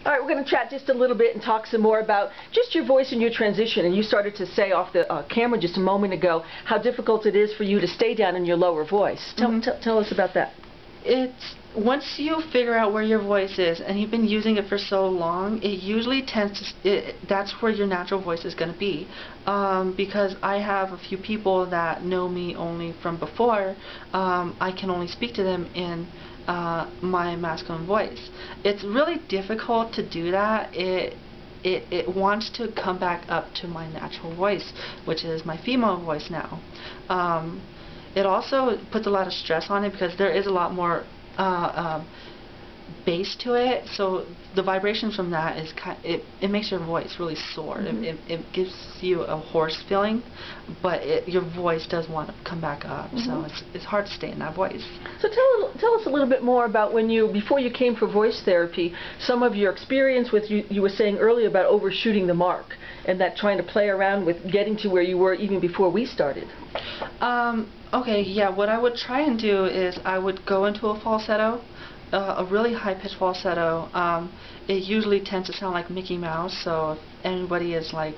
All right, we're going to chat just a little bit and talk some more about just your voice and your transition. And you started to say off the camera just a moment ago how difficult it is for you to stay down in your lower voice. Tell us about that. It's once you figure out where your voice is and you've been using it for so long, it usually tends to, that's where your natural voice is going to be. Because I have a few people that know me only from before, I can only speak to them in my masculine voice. It's really difficult to do that. It wants to come back up to my natural voice, which is my female voice now. It also puts a lot of stress on it because there is a lot more bass to it, so the vibrations from that is it makes your voice really sore. It gives you a hoarse feeling, but your voice does want to come back up, so it's hard to stay in that voice. So tell us a little bit more about before you came for voice therapy, some of your experience with you were saying earlier about overshooting the mark and that trying to play around with getting to where you were even before we started. Okay, yeah, what I would try and do is I would go into a falsetto, a really high-pitched falsetto. It usually tends to sound like Mickey Mouse, so if anybody is like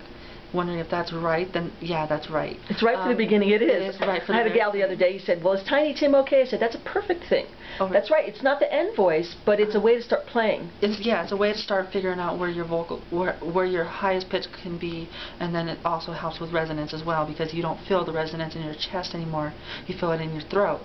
wondering if that's right, then yeah, that's right. It's right for the beginning. It is. It is right for I had a gal the other day who said, well, is Tiny Tim okay? I said, that's a perfect thing. Oh, that's right. It's not the end voice, but it's a way to start playing. It's a way to start figuring out where your where your highest pitch can be, and then it also helps with resonance as well, because you don't feel the resonance in your chest anymore. You feel it in your throat.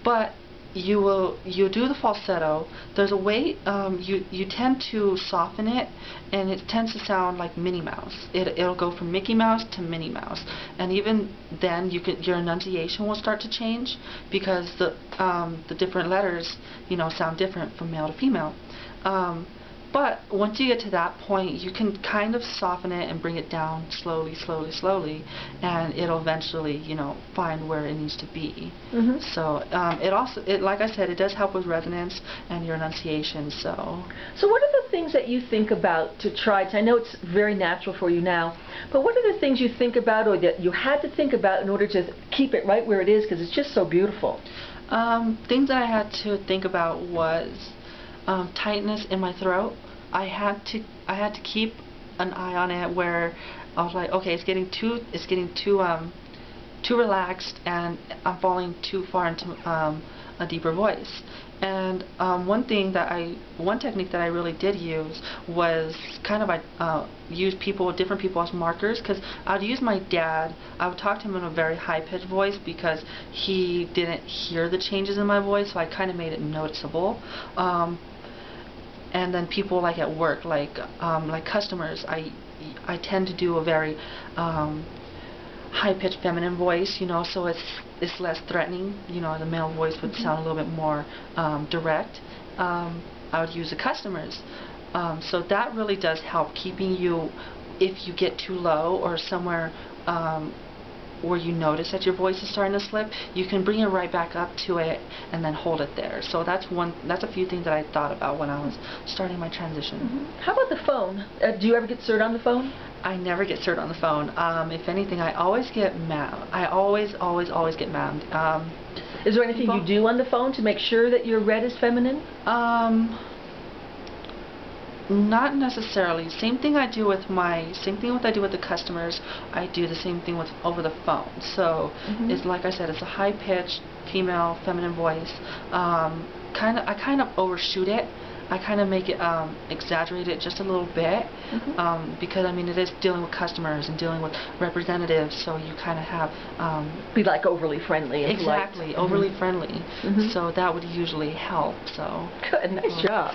But you do the falsetto. There's a way you tend to soften it, and it tends to sound like Minnie Mouse. It'll go from Mickey Mouse to Minnie Mouse, and even then your enunciation will start to change because the different letters sound different from male to female. But once you get to that point, you can kind of soften it and bring it down slowly, slowly, and it'll eventually, find where it needs to be. So like I said, it does help with resonance and your enunciation. So what are the things that you think about to try? I know it's very natural for you now, but what are the things you think about or that you had to think about in order to keep it right where it is, because it's just so beautiful? Things that I had to think about was tightness in my throat. I had to keep an eye on it, where I was like, okay, it's getting too relaxed, and I'm falling too far into a deeper voice. And one technique that I really did use was kind of use different people as markers, because I would use my dad. I would talk to him in a very high-pitched voice because he didn't hear the changes in my voice, so I kind of made it noticeable. And then people like at work, like customers, I tend to do a very high-pitched feminine voice, so it's less threatening. The male voice would sound a little bit more direct. I would use the customers. So that really does help keeping you, if you get too low or somewhere where you notice that your voice is starting to slip, you can bring it right back up to it and then hold it there. So that's a few things that I thought about when I was starting my transition. How about the phone? Do you ever get CERT on the phone? I never get CERT on the phone. If anything, I always get mad. I always get mad. Is there anything you do on the phone to make sure that your read is feminine? Not necessarily. Same thing I do with the customers. I do the same thing over the phone. So it's like I said, it's a high-pitched female feminine voice. I kind of overshoot it. I kind of make it exaggerate it just a little bit, because I mean it is dealing with customers and dealing with representatives, so you kind of have be like overly friendly. And exactly, overly friendly. So that would usually help. So good, nice job.